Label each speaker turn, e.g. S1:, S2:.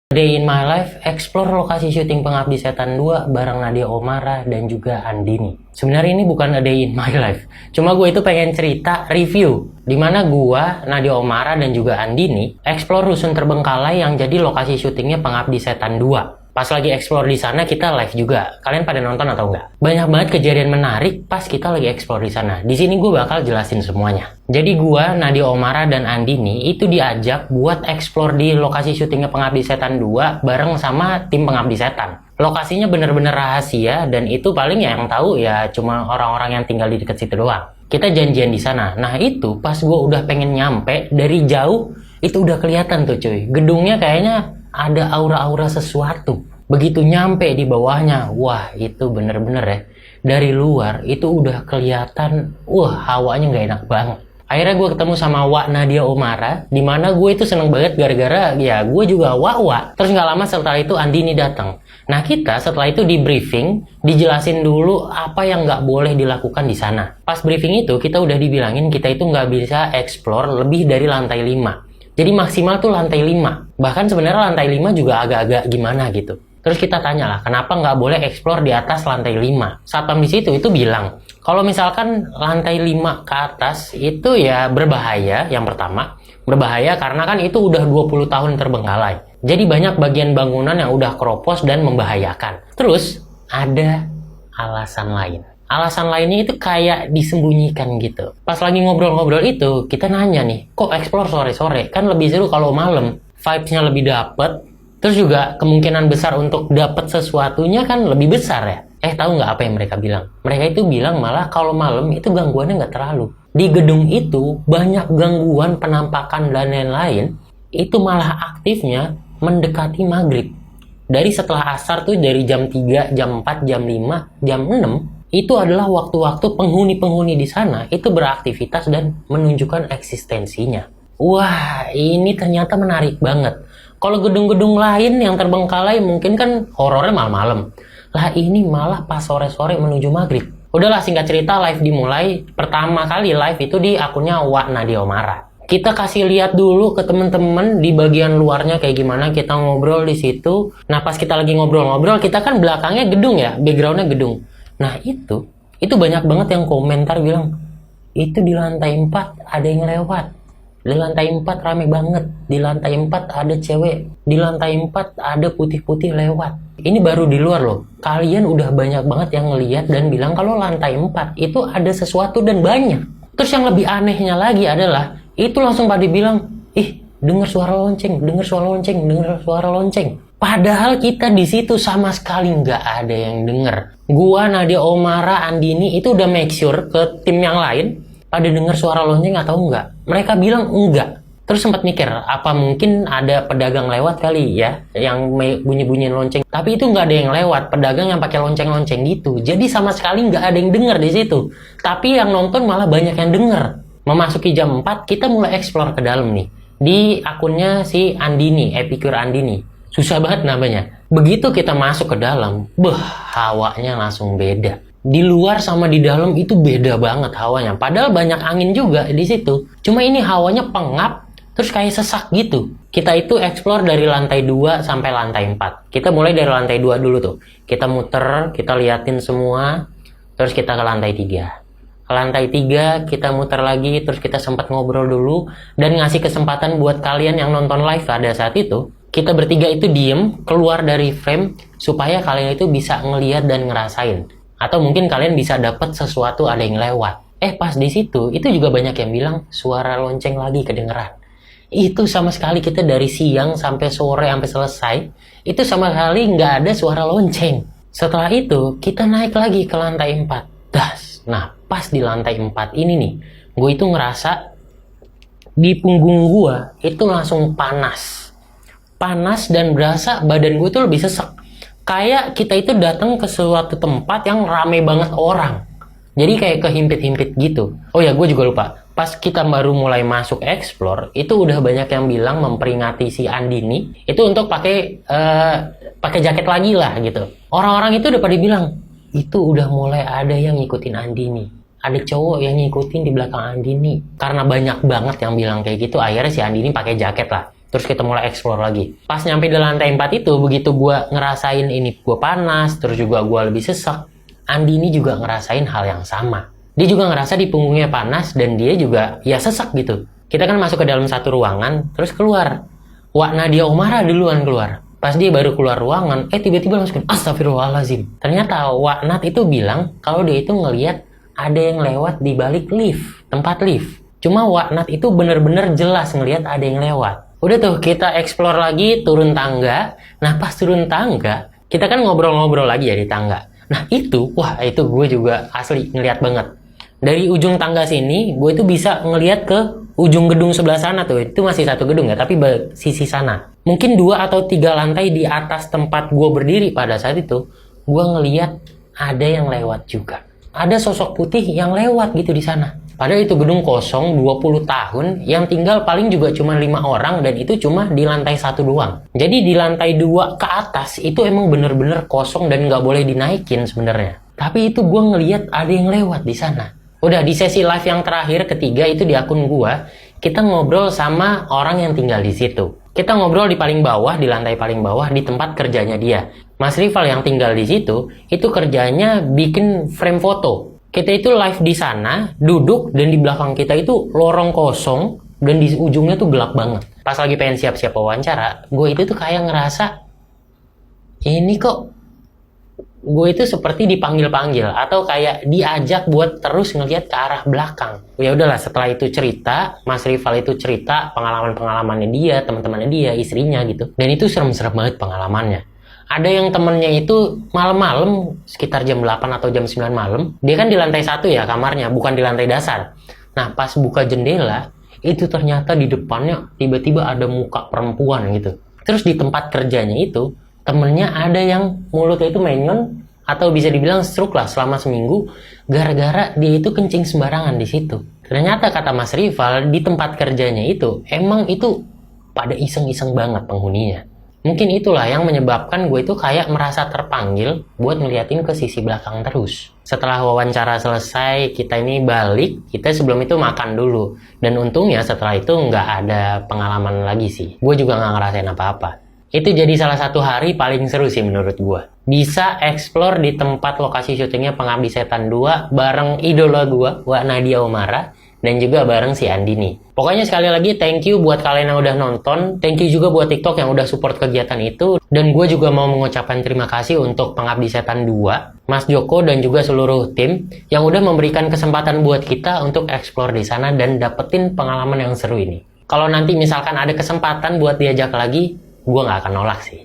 S1: Day in my life, explore lokasi syuting Pengabdi Setan 2 bareng Nadia Oomara dan juga Andini. Sebenarnya ini bukan a day in my life, cuma gue itu pengen cerita review dimana gue, Nadia Oomara dan juga Andini explore rusun terbengkalai yang jadi lokasi syutingnya Pengabdi Setan 2. Pas lagi explore di sana kita live juga. Kalian pada nonton atau enggak? Banyak banget kejadian menarik pas kita lagi explore di sana. Di sini gue bakal jelasin semuanya. Jadi gue, Nadia Oomara dan Andini itu diajak buat explore di lokasi syutingnya Pengabdi Setan 2 bareng sama tim Pengabdi Setan. Lokasinya bener-bener rahasia dan itu paling yang tahu ya cuma orang-orang yang tinggal di dekat situ doang. Kita janjian di sana. Nah itu pas gue udah pengen nyampe dari jauh itu udah kelihatan tuh cuy. Gedungnya kayaknya ada aura-aura sesuatu. Begitu nyampe di bawahnya, wah itu bener-bener ya. Dari luar itu udah kelihatan, hawanya nggak enak banget. Akhirnya gue ketemu sama Wak Nadia Oomara, dimana gue itu seneng banget gara-gara ya gue juga wak-wak. Terus nggak lama setelah itu Andini datang. Nah kita setelah itu di briefing, dijelasin dulu apa yang nggak boleh dilakukan di sana. Pas briefing itu kita udah dibilangin kita itu nggak bisa explore lebih dari lantai 5. Jadi maksimal tuh lantai 5. Bahkan sebenarnya lantai 5 juga agak-agak gimana gitu. Terus kita tanya lah, kenapa nggak boleh explore di atas lantai 5? Satpam di situ itu bilang, kalau misalkan lantai 5 ke atas itu ya berbahaya, yang pertama. Berbahaya karena kan itu udah 20 tahun terbengkalai. Jadi banyak bagian bangunan yang udah keropos dan membahayakan. Terus ada alasan lain. Alasan lainnya itu kayak disembunyikan gitu. Pas lagi ngobrol-ngobrol itu, kita nanya nih, kok explore sore-sore? Kan lebih seru kalau malam. Vibes-nya lebih dapet. Terus juga kemungkinan besar untuk dapet sesuatunya kan lebih besar ya. Tahu nggak apa yang mereka bilang? Mereka itu bilang malah kalau malam itu gangguannya nggak terlalu. Di gedung itu banyak gangguan penampakan dan lain-lain. Itu malah aktifnya mendekati maghrib. Dari setelah asar tuh dari jam 3, jam 4, jam 5, jam 6. Itu adalah waktu-waktu penghuni-penghuni di sana itu beraktivitas dan menunjukkan eksistensinya. Wah, ini ternyata menarik banget. Kalau gedung-gedung lain yang terbengkalai mungkin kan horornya malam-malam. Lah ini malah pas sore-sore menuju maghrib. Udahlah singkat cerita live dimulai. Pertama kali live itu di akunnya Wak Nadia Oomara. Kita kasih lihat dulu ke temen-temen di bagian luarnya kayak gimana kita ngobrol di situ. Nah pas kita lagi ngobrol-ngobrol kita kan belakangnya gedung ya, backgroundnya gedung. Nah itu banyak banget yang komentar bilang, itu di lantai 4 ada yang lewat. Di lantai 4 rame banget. Di lantai 4 ada cewek. Di lantai 4 ada putih-putih lewat. Ini baru di luar loh. Kalian udah banyak banget yang ngeliat dan bilang kalau lantai 4 itu ada sesuatu dan banyak. Terus yang lebih anehnya lagi adalah, itu langsung pada bilang, dengar suara lonceng, dengar suara lonceng, dengar suara lonceng. Padahal kita di situ sama sekali nggak ada yang denger. Gua, Nadia Oomara, Andini itu udah make sure ke tim yang lain pada dengar suara lonceng atau enggak. Mereka bilang enggak. Terus sempat mikir, apa mungkin ada pedagang lewat kali ya yang bunyi-bunyiin lonceng. Tapi itu nggak ada yang lewat, pedagang yang pakai lonceng-lonceng gitu. Jadi sama sekali nggak ada yang denger di situ. Tapi yang nonton malah banyak yang denger. Memasuki jam 4, kita mulai explore ke dalam nih. Di akunnya si Andini, Epicure Andini. Susah banget namanya. Begitu kita masuk ke dalam, hawanya langsung beda. Di luar sama di dalam itu beda banget hawanya. Padahal banyak angin juga di situ. Cuma ini hawanya pengap, terus kayak sesak gitu. Kita itu explore dari lantai 2 sampai lantai 4. Kita mulai dari lantai 2 dulu tuh. Kita muter, kita liatin semua, terus kita ke lantai 3. Ke lantai 3 kita muter lagi, terus kita sempat ngobrol dulu dan ngasih kesempatan buat kalian yang nonton live pada saat itu. Kita bertiga itu diem, keluar dari frame supaya kalian itu bisa ngeliat dan ngerasain. Atau mungkin kalian bisa dapat sesuatu ada yang lewat. Pas di situ itu juga banyak yang bilang suara lonceng lagi kedengeran. Itu sama sekali kita dari siang sampai sore sampai selesai itu sama sekali nggak ada suara lonceng. Setelah itu kita naik lagi ke lantai 4. Nah pas di lantai 4 ini nih, gue itu ngerasa di punggung gue itu langsung panas dan berasa badan gue itu lebih sesek. Kayak kita itu datang ke suatu tempat yang rame banget orang. Jadi kayak kehimpit-himpit gitu. Oh ya, gue juga lupa. Pas kita baru mulai masuk explore, itu udah banyak yang bilang memperingati si Andini itu untuk pakai jaket lagi lah gitu. Orang-orang itu udah pada bilang, itu udah mulai ada yang ngikutin Andini. Ada cowok yang ngikutin di belakang Andini. Karena banyak banget yang bilang kayak gitu, akhirnya si Andini pakai jaket lah. Terus kita mulai explore lagi. Pas nyampe di lantai 4 itu, begitu gue ngerasain ini gue panas, terus juga gue lebih sesak, Andini juga ngerasain hal yang sama. Dia juga ngerasa di punggungnya panas dan dia juga ya sesak gitu. Kita kan masuk ke dalam satu ruangan, terus keluar. Wak Nadia Oomara duluan keluar. Pas dia baru keluar ruangan, tiba-tiba langsung astagfirullahalazim. Ternyata Wak Nat itu bilang kalau dia itu ngelihat ada yang lewat di balik lift, tempat lift. Cuma Wak Nat itu bener-bener jelas ngelihat ada yang lewat. Udah tuh kita explore lagi, turun tangga. Nah pas turun tangga, kita kan ngobrol-ngobrol lagi ya di tangga. Nah itu, wah itu gue juga asli ngelihat banget. Dari ujung tangga sini, gue itu bisa ngelihat ke ujung gedung sebelah sana tuh. Itu masih satu gedung ya, tapi sisi sana. Mungkin 2 atau 3 lantai di atas tempat gue berdiri pada saat itu, gue ngelihat ada yang lewat juga. Ada sosok putih yang lewat gitu di sana. Padahal itu gedung kosong 20 tahun, yang tinggal paling juga cuma 5 orang dan itu cuma di lantai 1 doang. Jadi di lantai 2 ke atas itu emang bener-bener kosong dan nggak boleh dinaikin sebenarnya. Tapi itu gue ngelihat ada yang lewat di sana. Udah di sesi live yang terakhir ketiga itu di akun gua, kita ngobrol sama orang yang tinggal di situ. Kita ngobrol di paling bawah, di lantai paling bawah, di tempat kerjanya dia. Mas Rival yang tinggal di situ, itu kerjanya bikin frame foto. Kita itu live di sana, duduk, dan di belakang kita itu lorong kosong, dan di ujungnya tuh gelap banget. Pas lagi pengen siap-siap wawancara, gue itu tuh kayak ngerasa, ini kok gue itu seperti dipanggil-panggil atau kayak diajak buat terus ngelihat ke arah belakang. Ya udahlah, setelah itu cerita, Mas Rival itu cerita pengalaman-pengalamannya dia, teman-temannya dia, istrinya gitu. Dan itu serem-serem banget pengalamannya. Ada yang temennya itu malam-malam sekitar jam 8 atau jam 9 malam, dia kan di lantai 1 ya kamarnya, bukan di lantai dasar. Nah, pas buka jendela, itu ternyata di depannya tiba-tiba ada muka perempuan gitu. Terus di tempat kerjanya itu temennya ada yang mulutnya itu menyon atau bisa dibilang stroke lah selama seminggu gara-gara dia itu kencing sembarangan di situ. Ternyata kata Mas Rival di tempat kerjanya itu emang itu pada iseng-iseng banget penghuninya. Mungkin itulah yang menyebabkan gue itu kayak merasa terpanggil buat ngeliatin ke sisi belakang terus. Setelah wawancara selesai, kita ini balik, kita sebelum itu makan dulu. Dan untungnya setelah itu nggak ada pengalaman lagi sih. Gue juga nggak ngerasain apa-apa. Itu jadi salah satu hari paling seru sih menurut gue. Bisa explore di tempat lokasi syutingnya Pengabdi Setan 2 bareng idola gue, Wak Nadia Oomara, dan juga bareng si Andini. Pokoknya sekali lagi thank you buat kalian yang udah nonton, thank you juga buat TikTok yang udah support kegiatan itu, dan gue juga mau mengucapkan terima kasih untuk Pengabdi Setan 2, Mas Joko dan juga seluruh tim yang udah memberikan kesempatan buat kita untuk explore di sana dan dapetin pengalaman yang seru ini. Kalau nanti misalkan ada kesempatan buat diajak lagi, gue nggak akan nolak sih.